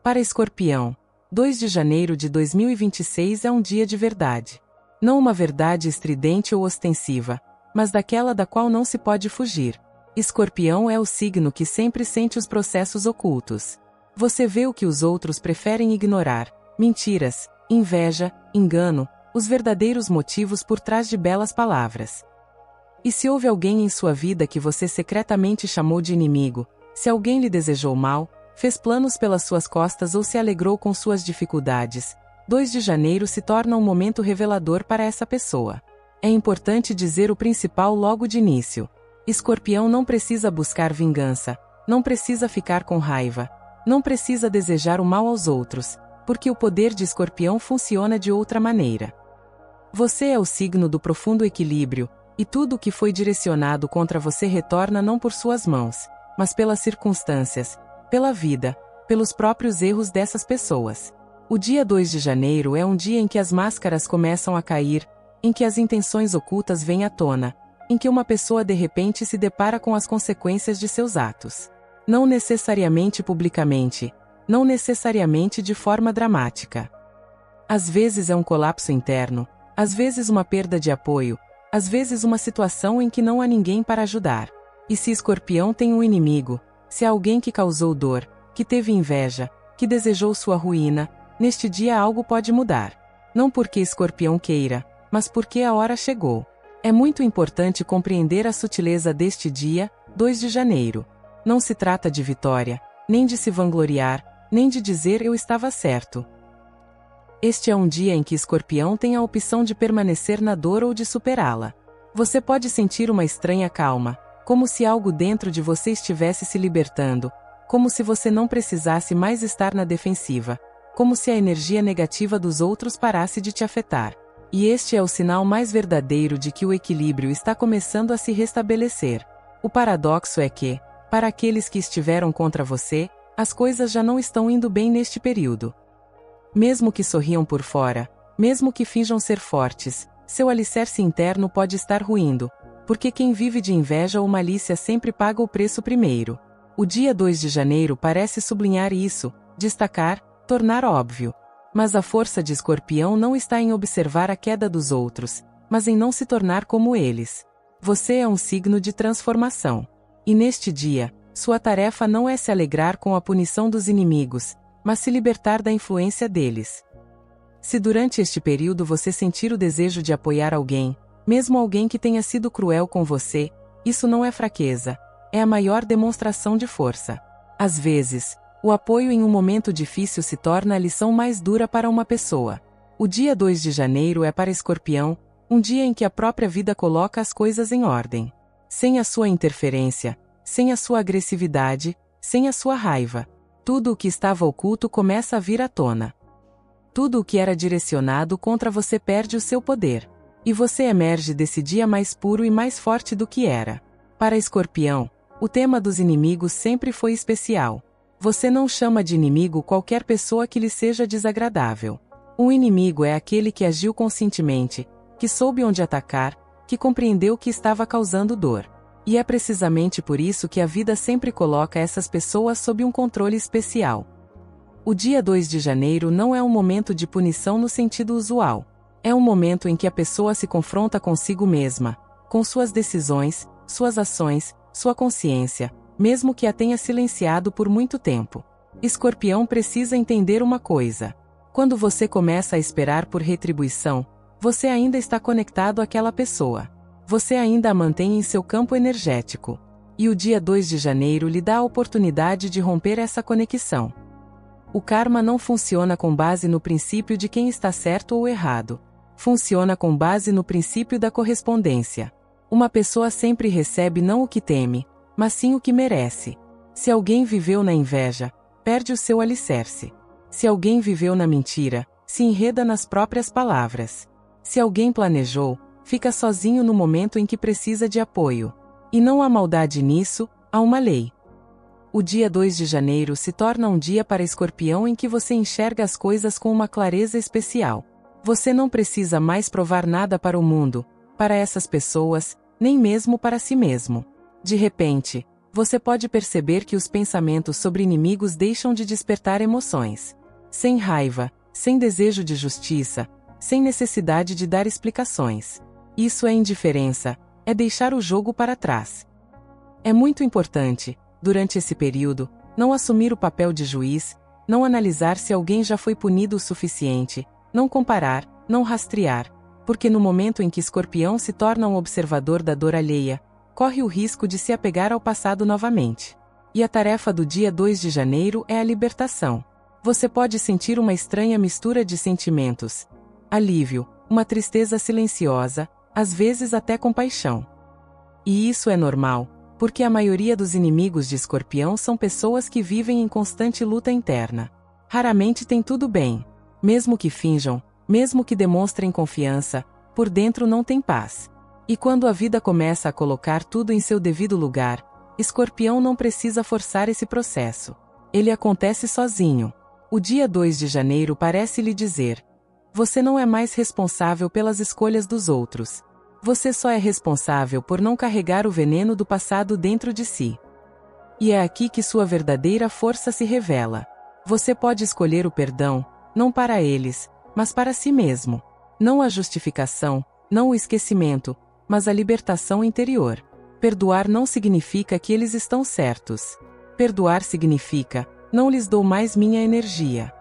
Para Escorpião, 2 de janeiro de 2026 é um dia de verdade. Não uma verdade estridente ou ostensiva, mas daquela da qual não se pode fugir. Escorpião é o signo que sempre sente os processos ocultos. Você vê o que os outros preferem ignorar: mentiras, inveja, engano, os verdadeiros motivos por trás de belas palavras. E se houve alguém em sua vida que você secretamente chamou de inimigo, se alguém lhe desejou mal, fez planos pelas suas costas ou se alegrou com suas dificuldades, 2 de janeiro se torna um momento revelador para essa pessoa. É importante dizer o principal logo de início. Escorpião não precisa buscar vingança, não precisa ficar com raiva, não precisa desejar o mal aos outros, porque o poder de Escorpião funciona de outra maneira. Você é o signo do profundo equilíbrio, e tudo o que foi direcionado contra você retorna não por suas mãos, mas pelas circunstâncias, pela vida, pelos próprios erros dessas pessoas. O dia 2 de janeiro é um dia em que as máscaras começam a cair, em que as intenções ocultas vêm à tona, em que uma pessoa de repente se depara com as consequências de seus atos. Não necessariamente publicamente, não necessariamente de forma dramática. Às vezes é um colapso interno, às vezes uma perda de apoio, às vezes uma situação em que não há ninguém para ajudar. E se Escorpião tem um inimigo, se há alguém que causou dor, que teve inveja, que desejou sua ruína, neste dia algo pode mudar. Não porque Escorpião queira, mas porque a hora chegou. É muito importante compreender a sutileza deste dia, 2 de janeiro. Não se trata de vitória, nem de se vangloriar, nem de dizer eu estava certo. Este é um dia em que Escorpião tem a opção de permanecer na dor ou de superá-la. Você pode sentir uma estranha calma, como se algo dentro de você estivesse se libertando, como se você não precisasse mais estar na defensiva, como se a energia negativa dos outros parasse de te afetar. E este é o sinal mais verdadeiro de que o equilíbrio está começando a se restabelecer. O paradoxo é que, para aqueles que estiveram contra você, as coisas já não estão indo bem neste período. Mesmo que sorriam por fora, mesmo que finjam ser fortes, seu alicerce interno pode estar ruindo, porque quem vive de inveja ou malícia sempre paga o preço primeiro. O dia 2 de janeiro parece sublinhar isso, destacar, tornar óbvio. Mas a força de Escorpião não está em observar a queda dos outros, mas em não se tornar como eles. Você é um signo de transformação. E neste dia, sua tarefa não é se alegrar com a punição dos inimigos, mas se libertar da influência deles. Se durante este período você sentir o desejo de apoiar alguém, mesmo alguém que tenha sido cruel com você, isso não é fraqueza, é a maior demonstração de força. Às vezes, o apoio em um momento difícil se torna a lição mais dura para uma pessoa. O dia 2 de janeiro é para Escorpião, um dia em que a própria vida coloca as coisas em ordem. Sem a sua interferência, sem a sua agressividade, sem a sua raiva. Tudo o que estava oculto começa a vir à tona. Tudo o que era direcionado contra você perde o seu poder. E você emerge desse dia mais puro e mais forte do que era. Para Escorpião, o tema dos inimigos sempre foi especial. Você não chama de inimigo qualquer pessoa que lhe seja desagradável. Um inimigo é aquele que agiu conscientemente, que soube onde atacar, que compreendeu que estava causando dor. E é precisamente por isso que a vida sempre coloca essas pessoas sob um controle especial. O dia 2 de janeiro não é um momento de punição no sentido usual. É um momento em que a pessoa se confronta consigo mesma, com suas decisões, suas ações, sua consciência, mesmo que a tenha silenciado por muito tempo. Escorpião precisa entender uma coisa. Quando você começa a esperar por retribuição, você ainda está conectado àquela pessoa. Você ainda a mantém em seu campo energético. E o dia 2 de janeiro lhe dá a oportunidade de romper essa conexão. O karma não funciona com base no princípio de quem está certo ou errado. Funciona com base no princípio da correspondência. Uma pessoa sempre recebe não o que teme, mas sim o que merece. Se alguém viveu na inveja, perde o seu alicerce. Se alguém viveu na mentira, se enreda nas próprias palavras. Se alguém planejou, fica sozinho no momento em que precisa de apoio. E não há maldade nisso, há uma lei. O dia 2 de janeiro se torna um dia para Escorpião em que você enxerga as coisas com uma clareza especial. Você não precisa mais provar nada para o mundo, para essas pessoas, nem mesmo para si mesmo. De repente, Você pode perceber que os pensamentos sobre inimigos deixam de despertar emoções. Sem raiva, sem desejo de justiça, sem necessidade de dar explicações. Isso é indiferença, é deixar o jogo para trás. É muito importante, durante esse período, não assumir o papel de juiz, não analisar se alguém já foi punido o suficiente, não comparar, não rastrear, porque no momento em que Escorpião se torna um observador da dor alheia, corre o risco de se apegar ao passado novamente. E a tarefa do dia 2 de janeiro é a libertação. Você pode sentir uma estranha mistura de sentimentos. Alívio, uma tristeza silenciosa, às vezes até compaixão. E isso é normal, porque a maioria dos inimigos de Escorpião são pessoas que vivem em constante luta interna. Raramente tem tudo bem. Mesmo que finjam, mesmo que demonstrem confiança, por dentro não tem paz. E quando a vida começa a colocar tudo em seu devido lugar, Escorpião não precisa forçar esse processo. Ele acontece sozinho. O dia 2 de janeiro parece lhe dizer: você não é mais responsável pelas escolhas dos outros. Você só é responsável por não carregar o veneno do passado dentro de si. E é aqui que sua verdadeira força se revela. Você pode escolher o perdão, não para eles, mas para si mesmo. Não a justificação, não o esquecimento, mas a libertação interior. Perdoar não significa que eles estão certos. Perdoar significa: não lhes dou mais minha energia.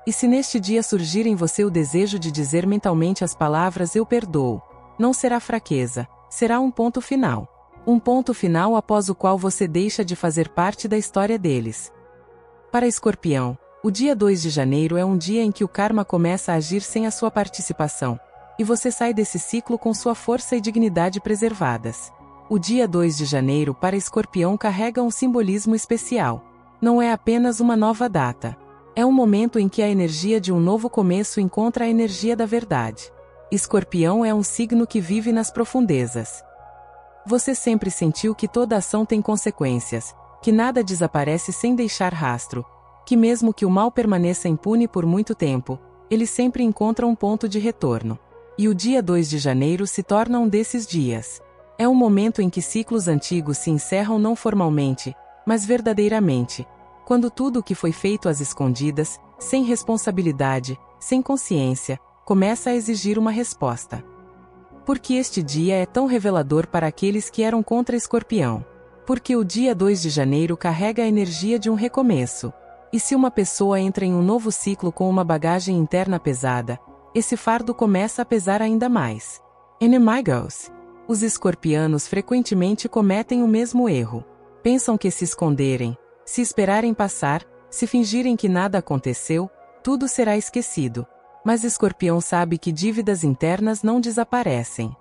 E se neste dia surgir em você o desejo de dizer mentalmente as palavras eu perdoo, não será fraqueza, será um ponto final. Um ponto final após o qual você deixa de fazer parte da história deles. Para Escorpião, o dia 2 de janeiro é um dia em que o karma começa a agir sem a sua participação, e você sai desse ciclo com sua força e dignidade preservadas. O dia 2 de janeiro para Escorpião carrega um simbolismo especial. Não é apenas uma nova data. É um momento em que a energia de um novo começo encontra a energia da verdade. Escorpião é um signo que vive nas profundezas. Você sempre sentiu que toda ação tem consequências, que nada desaparece sem deixar rastro, que mesmo que o mal permaneça impune por muito tempo, ele sempre encontra um ponto de retorno. E o dia 2 de janeiro se torna um desses dias. É um momento em que ciclos antigos se encerram não formalmente, mas verdadeiramente, quando tudo o que foi feito às escondidas, sem responsabilidade, sem consciência, começa a exigir uma resposta. Porque este dia é tão revelador para aqueles que eram contra Escorpião. Porque o dia 2 de janeiro carrega a energia de um recomeço. E se uma pessoa entra em um novo ciclo com uma bagagem interna pesada, esse fardo começa a pesar ainda mais. Inimigos. Os escorpianos frequentemente cometem o mesmo erro. Pensam que se esconderem, se esperarem passar, se fingirem que nada aconteceu, tudo será esquecido. Mas Escorpião sabe que dívidas internas não desaparecem.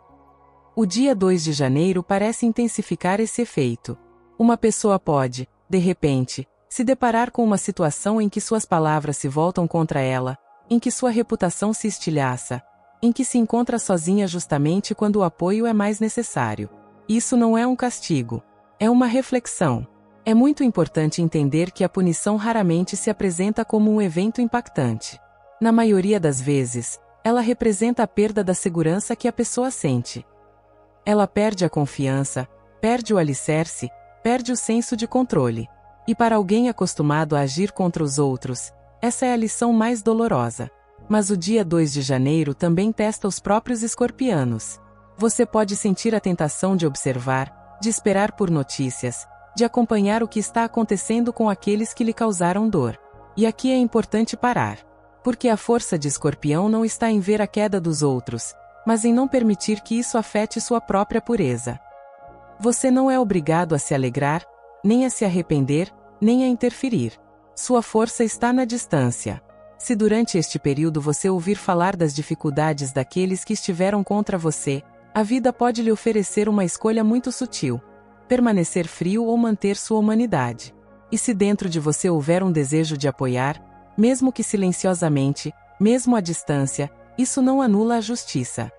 O dia 2 de janeiro parece intensificar esse efeito. Uma pessoa pode, de repente, se deparar com uma situação em que suas palavras se voltam contra ela, em que sua reputação se estilhaça, em que se encontra sozinha justamente quando o apoio é mais necessário. Isso não é um castigo. É uma reflexão. É muito importante entender que a punição raramente se apresenta como um evento impactante. Na maioria das vezes, ela representa a perda da segurança que a pessoa sente. Ela perde a confiança, perde o alicerce, perde o senso de controle. E para alguém acostumado a agir contra os outros, essa é a lição mais dolorosa. Mas o dia 2 de janeiro também testa os próprios escorpianos. Você pode sentir a tentação de observar, de esperar por notícias, de acompanhar o que está acontecendo com aqueles que lhe causaram dor. E aqui é importante parar. Porque a força de Escorpião não está em ver a queda dos outros, mas em não permitir que isso afete sua própria pureza. Você não é obrigado a se alegrar, nem a se arrepender, nem a interferir. Sua força está na distância. Se durante este período você ouvir falar das dificuldades daqueles que estiveram contra você, a vida pode lhe oferecer uma escolha muito sutil: permanecer frio ou manter sua humanidade. E se dentro de você houver um desejo de apoiar, mesmo que silenciosamente, mesmo à distância, isso não anula a justiça.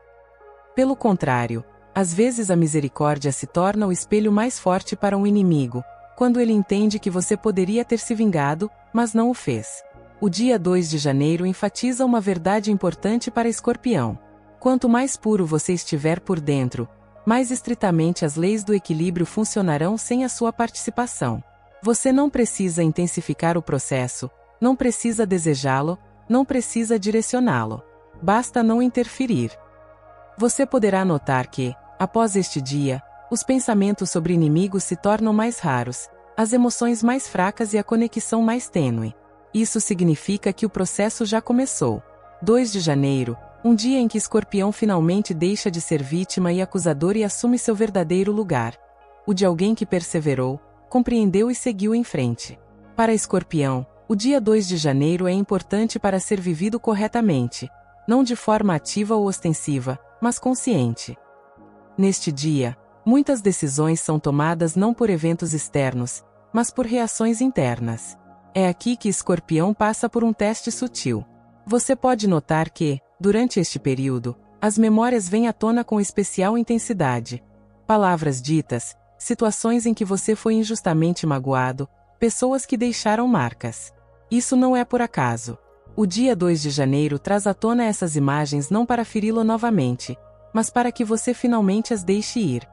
Pelo contrário, às vezes a misericórdia se torna o espelho mais forte para um inimigo, quando ele entende que você poderia ter se vingado, mas não o fez. O dia 2 de janeiro enfatiza uma verdade importante para Escorpião. Quanto mais puro você estiver por dentro, Mais estritamente, as leis do equilíbrio funcionarão sem a sua participação. Você não precisa intensificar o processo, não precisa desejá-lo, não precisa direcioná-lo. Basta não interferir. Você poderá notar que, após este dia, os pensamentos sobre inimigos se tornam mais raros, as emoções mais fracas e a conexão mais tênue. Isso significa que o processo já começou. 2 de janeiro, um dia em que Escorpião finalmente deixa de ser vítima e acusador e assume seu verdadeiro lugar. O de alguém que perseverou, compreendeu e seguiu em frente. Para Escorpião, o dia 2 de janeiro é importante para ser vivido corretamente, não de forma ativa ou ostensiva, mas consciente. Neste dia, muitas decisões são tomadas não por eventos externos, mas por reações internas. É aqui que Escorpião passa por um teste sutil. Você pode notar que, durante este período, as memórias vêm à tona com especial intensidade. Palavras ditas, situações em que você foi injustamente magoado, pessoas que deixaram marcas. Isso não é por acaso. O dia 2 de janeiro traz à tona essas imagens não para feri-lo novamente, mas para que você finalmente as deixe ir.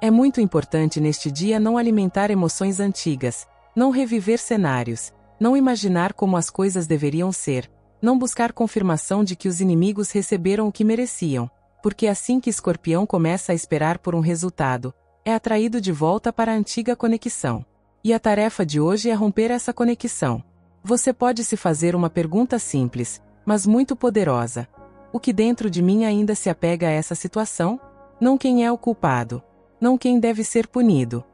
É muito importante neste dia não alimentar emoções antigas, não reviver cenários, não imaginar como as coisas deveriam ser, não buscar confirmação de que os inimigos receberam o que mereciam, porque assim que Escorpião começa a esperar por um resultado, é atraído de volta para a antiga conexão. E a tarefa de hoje é romper essa conexão. Você pode se fazer uma pergunta simples, mas muito poderosa. O que dentro de mim ainda se apega a essa situação? Não quem é o culpado. Não quem deve ser punido.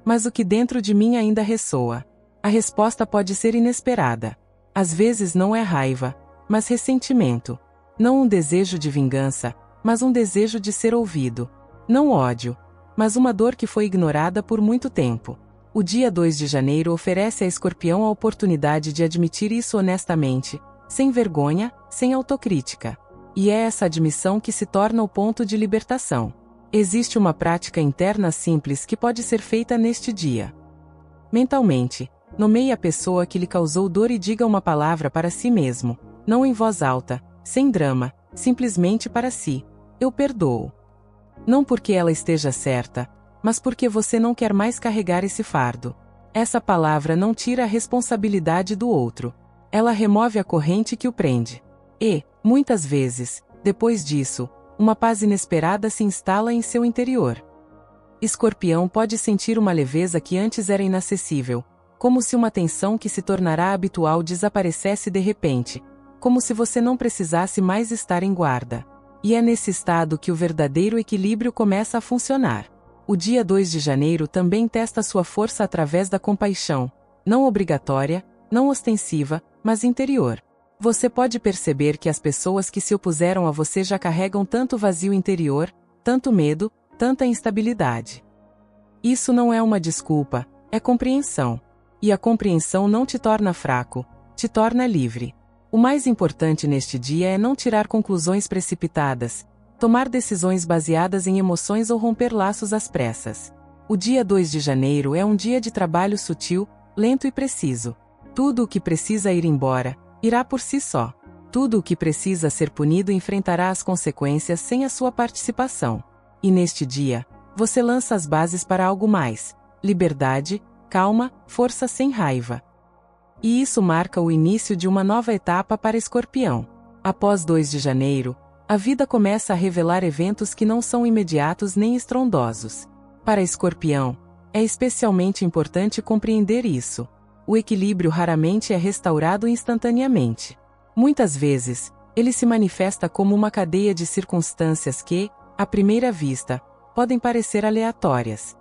Mas o que dentro de mim ainda ressoa. A resposta pode ser inesperada. Às vezes não é raiva, mas ressentimento. Não um desejo de vingança, mas um desejo de ser ouvido. Não ódio, mas uma dor que foi ignorada por muito tempo. O dia 2 de janeiro oferece a Escorpião a oportunidade de admitir isso honestamente, sem vergonha, sem autocrítica. E é essa admissão que se torna o ponto de libertação. Existe uma prática interna simples que pode ser feita neste dia. Mentalmente, nomeie a pessoa que lhe causou dor e diga uma palavra para si mesmo, não em voz alta, sem drama, simplesmente para si: eu perdoo. Não porque ela esteja certa, mas porque você não quer mais carregar esse fardo. Essa palavra não tira a responsabilidade do outro. Ela remove a corrente que o prende. E, muitas vezes, depois disso, uma paz inesperada se instala em seu interior. Escorpião pode sentir uma leveza que antes era inacessível, como se uma tensão que se tornará habitual desaparecesse de repente, como se você não precisasse mais estar em guarda. E é nesse estado que o verdadeiro equilíbrio começa a funcionar. O dia 2 de janeiro também testa sua força através da compaixão, não obrigatória, não ostensiva, mas interior. Você pode perceber que as pessoas que se opuseram a você já carregam tanto vazio interior, tanto medo, tanta instabilidade. Isso não é uma desculpa, é compreensão. E a compreensão não te torna fraco, te torna livre. O mais importante neste dia é não tirar conclusões precipitadas, tomar decisões baseadas em emoções ou romper laços às pressas. O dia 2 de janeiro é um dia de trabalho sutil, lento e preciso. Tudo o que precisa ir embora, irá por si só. Tudo o que precisa ser punido enfrentará as consequências sem a sua participação. E neste dia, você lança as bases para algo mais: liberdade, calma, força sem raiva. E isso marca o início de uma nova etapa para Escorpião. Após 2 de janeiro, a vida começa a revelar eventos que não são imediatos nem estrondosos. Para Escorpião, é especialmente importante compreender isso. O equilíbrio raramente é restaurado instantaneamente. Muitas vezes, ele se manifesta como uma cadeia de circunstâncias que, à primeira vista, podem parecer aleatórias.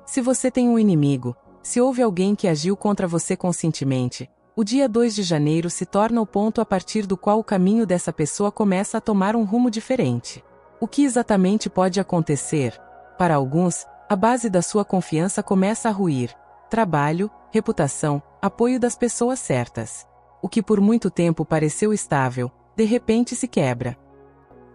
Se você tem um inimigo, se houve alguém que agiu contra você conscientemente, o dia 2 de janeiro se torna o ponto a partir do qual o caminho dessa pessoa começa a tomar um rumo diferente. O que exatamente pode acontecer? Para alguns, a base da sua confiança começa a ruir. Trabalho, reputação, apoio das pessoas certas. O que por muito tempo pareceu estável, de repente se quebra.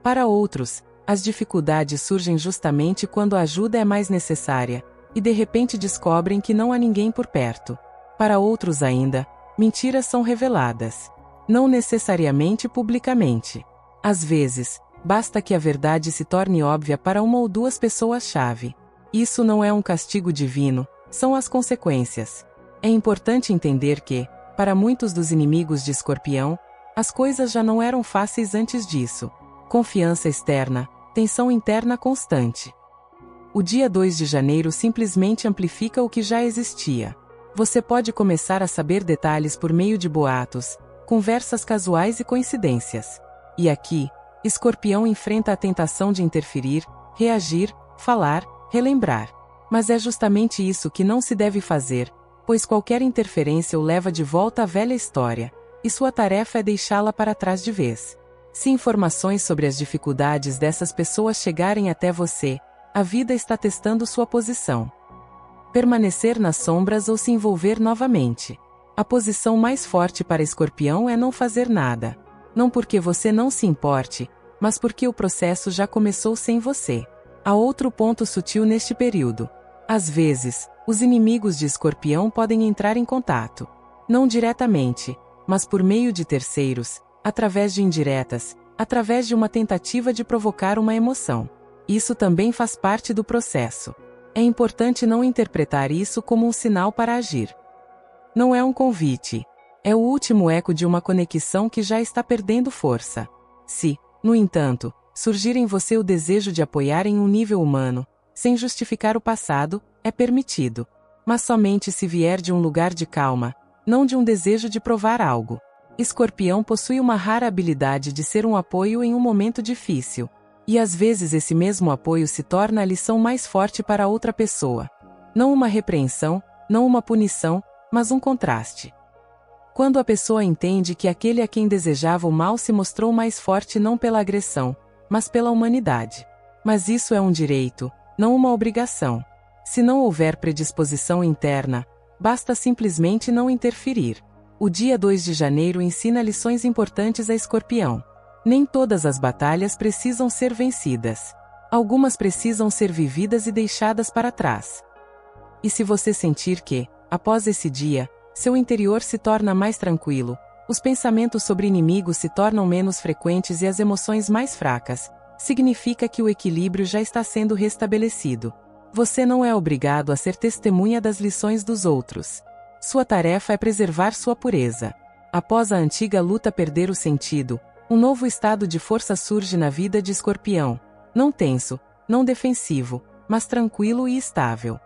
Para outros, as dificuldades surgem justamente quando a ajuda é mais necessária, e de repente descobrem que não há ninguém por perto. Para outros ainda, mentiras são reveladas. Não necessariamente publicamente. Às vezes, Basta que a verdade se torne óbvia para uma ou duas pessoas-chave. Isso não é um castigo divino, são as consequências. É importante entender que, para muitos dos inimigos de Escorpião, as coisas já não eram fáceis antes disso. Confiança externa, tensão interna constante. O dia 2 de janeiro simplesmente amplifica o que já existia. Você pode começar a saber detalhes por meio de boatos, conversas casuais e coincidências. E aqui, Escorpião enfrenta a tentação de interferir, reagir, falar, relembrar. Mas é justamente isso que não se deve fazer, pois qualquer interferência o leva de volta à velha história, e sua tarefa é deixá-la para trás de vez. Se informações sobre as dificuldades dessas pessoas chegarem até você, a vida está testando sua posição. Permanecer nas sombras ou se envolver novamente. A posição mais forte para Escorpião é não fazer nada. Não porque você não se importe, mas porque o processo já começou sem você. Há outro ponto sutil neste período. Às vezes, os inimigos de Escorpião podem entrar em contato. Não diretamente, mas por meio de terceiros, através de indiretas, através de uma tentativa de provocar uma emoção. Isso também faz parte do processo. É importante não interpretar isso como um sinal para agir. Não é um convite. É o último eco de uma conexão que já está perdendo força. Se, no entanto, surgir em você o desejo de apoiar em um nível humano, sem justificar o passado, é permitido. Mas somente se vier de um lugar de calma, não de um desejo de provar algo. Escorpião possui uma rara habilidade de ser um apoio em um momento difícil. E às vezes esse mesmo apoio se torna a lição mais forte para outra pessoa. Não uma repreensão, não uma punição, mas um contraste. Quando a pessoa entende que aquele a quem desejava o mal se mostrou mais forte não pela agressão, mas pela humanidade. Mas isso é um direito, não uma obrigação. Se não houver predisposição interna, basta simplesmente não interferir. O dia 2 de janeiro ensina lições importantes a Escorpião. Nem todas as batalhas precisam ser vencidas. Algumas precisam ser vividas e deixadas para trás. E se você sentir que, após esse dia, seu interior se torna mais tranquilo, os pensamentos sobre inimigos se tornam menos frequentes e as emoções mais fracas, significa que o equilíbrio já está sendo restabelecido. Você não é obrigado a ser testemunha das lições dos outros. Sua tarefa é preservar sua pureza. Após a antiga luta perder o sentido, um novo estado de força surge na vida de Escorpião. Não tenso, não defensivo, mas tranquilo e estável.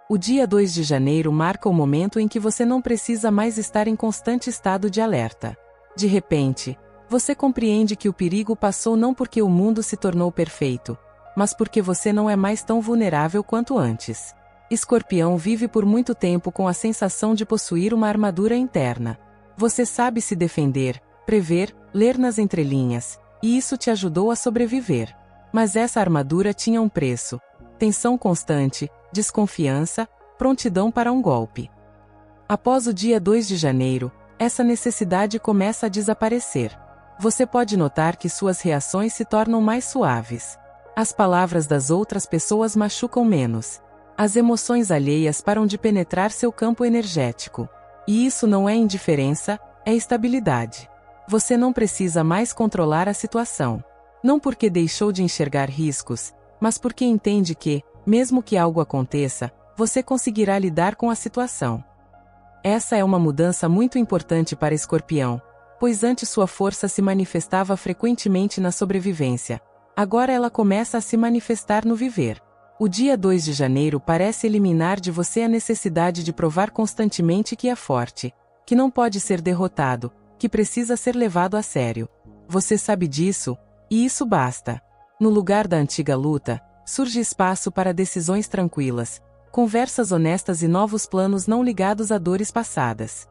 O dia 2 de janeiro marca o momento em que você não precisa mais estar em constante estado de alerta. De repente, você compreende que o perigo passou não porque o mundo se tornou perfeito, mas porque você não é mais tão vulnerável quanto antes. Escorpião vive por muito tempo com a sensação de possuir uma armadura interna. Você sabe se defender, prever, ler nas entrelinhas, e isso te ajudou a sobreviver. Mas essa armadura tinha um preço: tensão constante, desconfiança, prontidão para um golpe. Após o dia 2 de janeiro, essa necessidade começa a desaparecer. Você pode notar que suas reações se tornam mais suaves. As palavras das outras pessoas machucam menos. As emoções alheias param de penetrar seu campo energético. E isso não é indiferença, é estabilidade. Você não precisa mais controlar a situação. Não porque deixou de enxergar riscos, mas porque entende que, mesmo que algo aconteça, você conseguirá lidar com a situação. Essa é uma mudança muito importante para Escorpião, pois antes sua força se manifestava frequentemente na sobrevivência. Agora ela começa a se manifestar no viver. O dia 2 de janeiro parece eliminar de você a necessidade de provar constantemente que é forte, que não pode ser derrotado, que precisa ser levado a sério. Você sabe disso, e isso basta. No lugar da antiga luta, surge espaço para decisões tranquilas, conversas honestas e novos planos não ligados a dores passadas.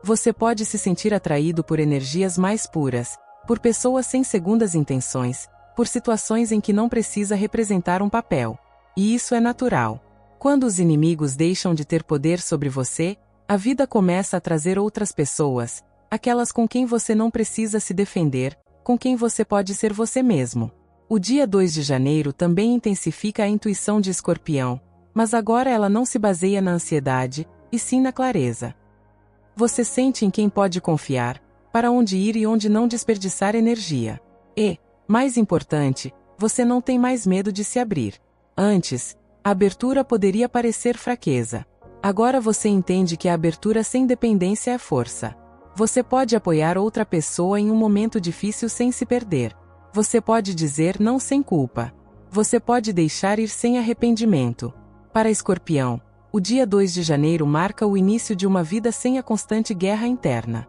Você pode se sentir atraído por energias mais puras, por pessoas sem segundas intenções, por situações em que não precisa representar um papel. E isso é natural. Quando os inimigos deixam de ter poder sobre você, a vida começa a trazer outras pessoas, aquelas com quem você não precisa se defender, com quem você pode ser você mesmo. O dia 2 de janeiro também intensifica a intuição de Escorpião, mas agora ela não se baseia na ansiedade, e sim na clareza. Você sente em quem pode confiar, para onde ir e onde não desperdiçar energia. E, Mais importante, você não tem mais medo de se abrir. Antes, a abertura poderia parecer fraqueza. Agora você entende que a abertura sem dependência é força. Você pode apoiar outra pessoa em um momento difícil sem se perder. Você pode dizer não sem culpa. Você pode deixar ir sem arrependimento. Para Escorpião, o dia 2 de janeiro marca o início de uma vida sem a constante guerra interna.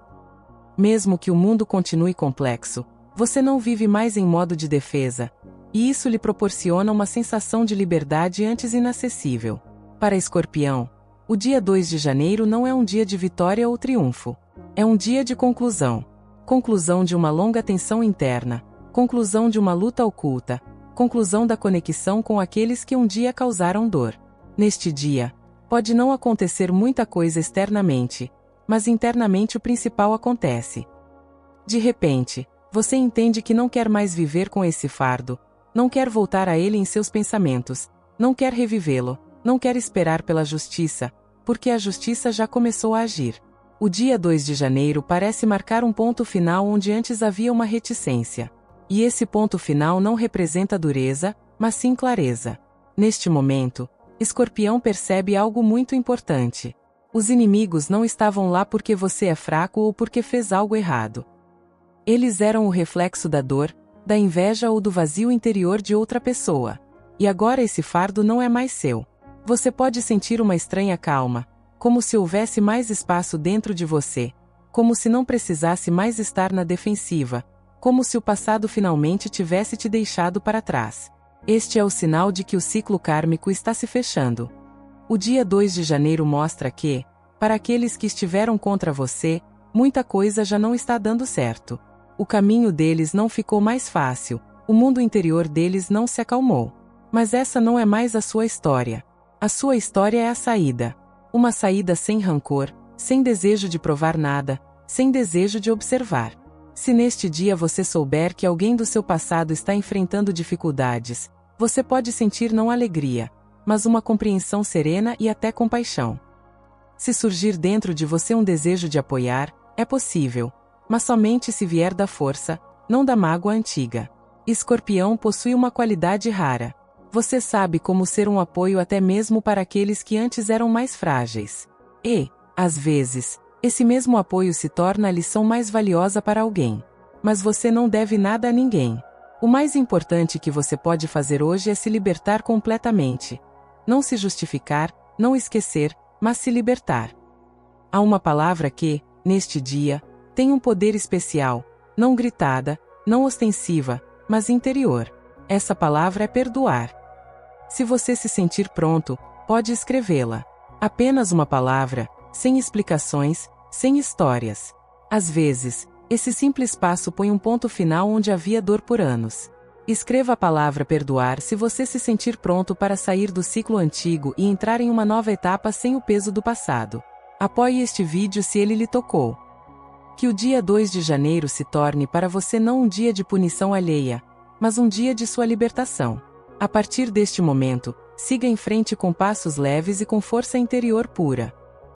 Mesmo que o mundo continue complexo, você não vive mais em modo de defesa, e isso lhe proporciona uma sensação de liberdade antes inacessível. Para Escorpião, o dia 2 de janeiro não é um dia de vitória ou triunfo. É um dia de conclusão. Conclusão de uma longa tensão interna, conclusão de uma luta oculta, conclusão da conexão com aqueles que um dia causaram dor. Neste dia, pode não acontecer muita coisa externamente, mas internamente o principal acontece. De repente, você entende que não quer mais viver com esse fardo, não quer voltar a ele em seus pensamentos, não quer revivê-lo, não quer esperar pela justiça, porque a justiça já começou a agir. O dia 2 de janeiro parece marcar um ponto final onde antes havia uma reticência. E esse ponto final não representa dureza, mas sim clareza. Neste momento, Escorpião percebe algo muito importante. Os inimigos não estavam lá porque você é fraco ou porque fez algo errado. Eles eram o reflexo da dor, da inveja ou do vazio interior de outra pessoa. E agora esse fardo não é mais seu. Você pode sentir uma estranha calma, como se houvesse mais espaço dentro de você, como se não precisasse mais estar na defensiva, como se o passado finalmente tivesse te deixado para trás. Este é o sinal de que o ciclo kármico está se fechando. O dia 2 de janeiro mostra que, para aqueles que estiveram contra você, muita coisa já não está dando certo. O caminho deles não ficou mais fácil, o mundo interior deles não se acalmou. Mas essa não é mais a sua história. A sua história é a saída. Uma saída sem rancor, sem desejo de provar nada, sem desejo de observar. Se neste dia você souber que alguém do seu passado está enfrentando dificuldades, você pode sentir não alegria, mas uma compreensão serena e até compaixão. Se surgir dentro de você um desejo de apoiar, é possível, mas somente se vier da força, não da mágoa antiga. Escorpião possui uma qualidade rara. Você sabe como ser um apoio até mesmo para aqueles que antes eram mais frágeis. E, às vezes, esse mesmo apoio se torna a lição mais valiosa para alguém. Mas você não deve nada a ninguém. O mais importante que você pode fazer hoje é se libertar completamente. Não se justificar, não esquecer, mas se libertar. Há uma palavra que, neste dia, tem um poder especial, não gritada, não ostensiva, mas interior. Essa palavra é perdoar. Se você se sentir pronto, pode escrevê-la. Apenas uma palavra, sem explicações, sem histórias. Às vezes, esse simples passo põe um ponto final onde havia dor por anos. Escreva a palavra perdoar se você se sentir pronto para sair do ciclo antigo e entrar em uma nova etapa sem o peso do passado. Apoie este vídeo se ele lhe tocou. Que o dia 2 de janeiro se torne para você não um dia de punição alheia, mas um dia de sua libertação. A partir deste momento, siga em frente com passos leves e com força interior pura.